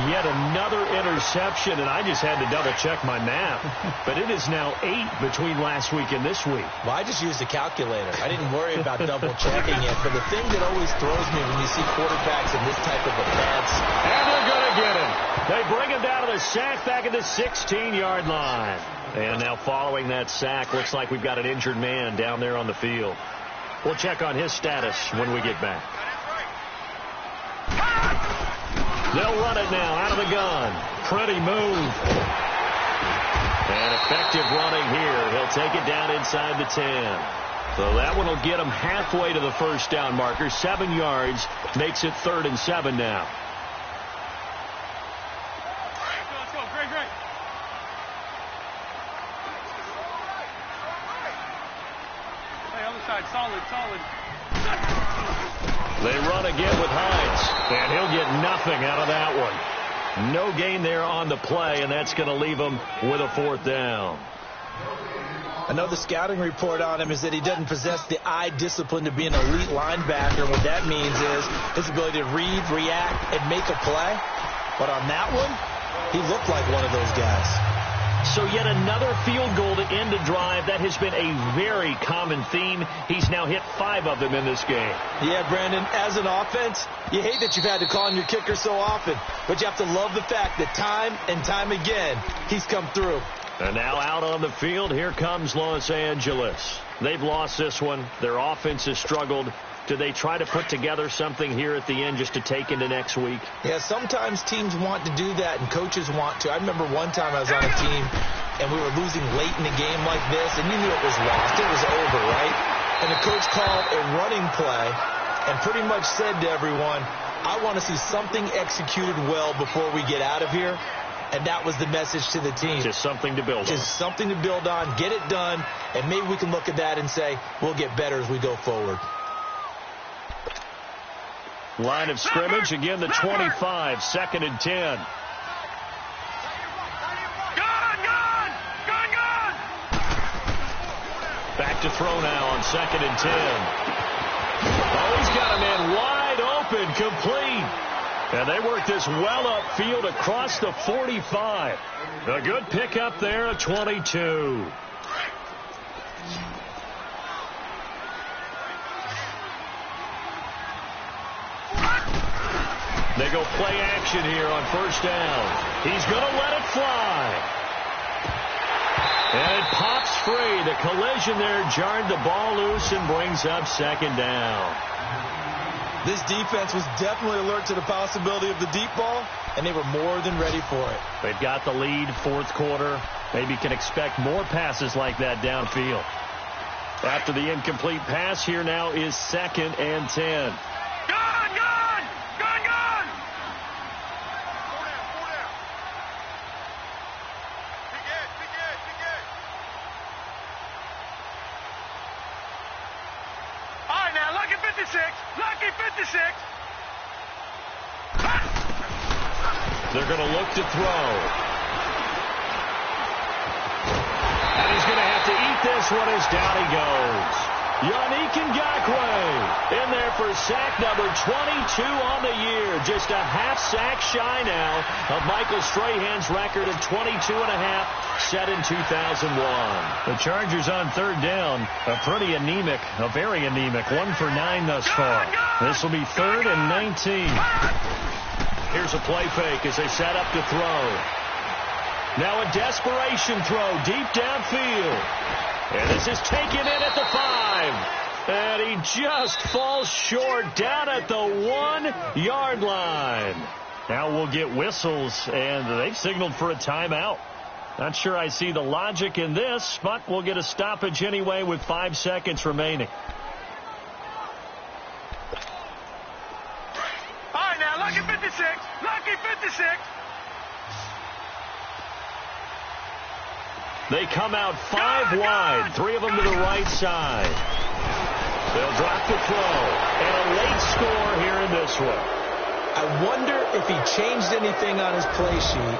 Yet another interception, and I just had to double-check my math. But it is now 8 between last week and this week. Well, I just used a calculator. I didn't worry about double-checking it. But the thing that always throws me when you see quarterbacks in this type of offense. And they're going to get him. They bring him down to the sack back at the 16-yard line. And now following that sack, looks like we've got an injured man down there on the field. We'll check on his status when we get back. They'll run it now out of the gun. Pretty move. And effective running here. He'll take it down inside the 10. So that one will get him halfway to the 1st down marker. 7 yards. Makes it 3rd and 7 now. side. Solid, solid. They run again with Hines, and he'll get nothing out of that one. No gain there on the play, and that's going to leave him with a 4th down. I know the scouting report on him is that he doesn't possess the eye discipline to be an elite linebacker. What that means is his ability to read, react, and make a play. But on that one, he looked like one of those guys. So yet another field goal to end a drive. That has been a very common theme. He's now hit 5 of them in this game. Yeah, Brandon, as an offense, you hate that you've had to call on your kicker so often. But you have to love the fact that time and time again, he's come through. And now out on the field, here comes Los Angeles. They've lost this one. Their offense has struggled. Do they try to put together something here at the end just to take into next week? Yeah, sometimes teams want to do that and coaches want to. I remember one time I was on a team and we were losing late in a game like this, and you knew it was lost. It was over, right? And the coach called a running play and pretty much said to everyone, I want to see something executed well before we get out of here. And that was the message to the team. Just something to build on. Just something to build on, get it done, and maybe we can look at that and say, we'll get better as we go forward. Line of scrimmage, again the 25, 2nd and 10. Back to throw now on 2nd and 10. Oh, he's got a man wide open, complete. And they work this well upfield across the 45. A good pickup there at 22. They go play action here on 1st down. He's going to let it fly. And it pops free. The collision there jarred the ball loose and brings up 2nd down. This defense was definitely alert to the possibility of the deep ball, and they were more than ready for it. They've got the lead, 4th quarter. Maybe can expect more passes like that downfield. After the incomplete pass, here now is 2nd and 10. Lucky 56. They're going to look to throw. And he's going to have to eat this one as down he goes. Yannick Ngakoue in there for sack number 22 on the year. Just a half sack shy now of Michael Strahan's record of 22 and a half set in 2001. The Chargers on 3rd down, a very anemic, 1 for 9 thus far. This will be 3rd and 19. Here's a play fake as they set up to throw. Now a desperation throw deep downfield. And this is taken in at the 5. And he just falls short down at the 1-yard line. Now we'll get whistles, and they've signaled for a timeout. Not sure I see the logic in this, but we'll get a stoppage anyway with 5 seconds remaining. All right, now, lucky 56. Lucky 56. They come out 5 wide, 3 of them to the right side. They'll drop the throw, and a late score here in this one. I wonder if he changed anything on his play sheet,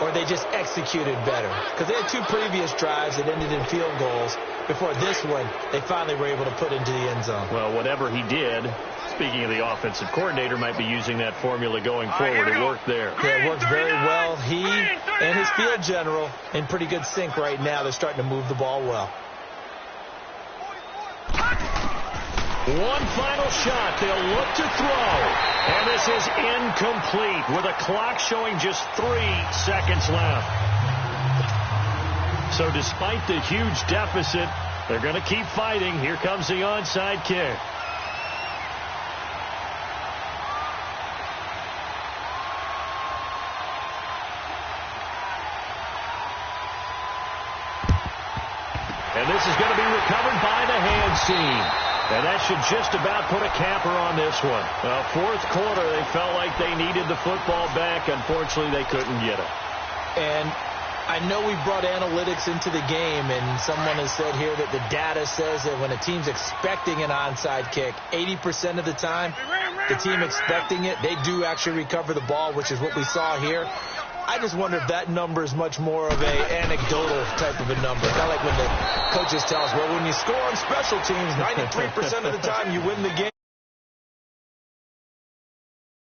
or they just executed better. Because they had 2 previous drives that ended in field goals. Before this one, they finally were able to put into the end zone. Well, whatever he did, speaking of the offensive coordinator, might be using that formula going forward. It worked there. Yeah, it works very well. He and his field general in pretty good sync right now. They're starting to move the ball well. One final shot. They'll look to throw. And this is incomplete with a clock showing just 3 seconds left. So despite the huge deficit, they're going to keep fighting. Here comes the onside kick. And this is going to be recovered by the hand seam. And that should just about put a capper on this one. 4th quarter, they felt like they needed the football back. Unfortunately, they couldn't get it. And I know we brought analytics into the game, and someone has said here that the data says that when a team's expecting an onside kick, 80% of the time, the team expecting it, they do actually recover the ball, which is what we saw here. I just wonder if that number is much more of a anecdotal type of a number. Kind of like when the coaches tell us, well, when you score on special teams, 93% of the time you win the game.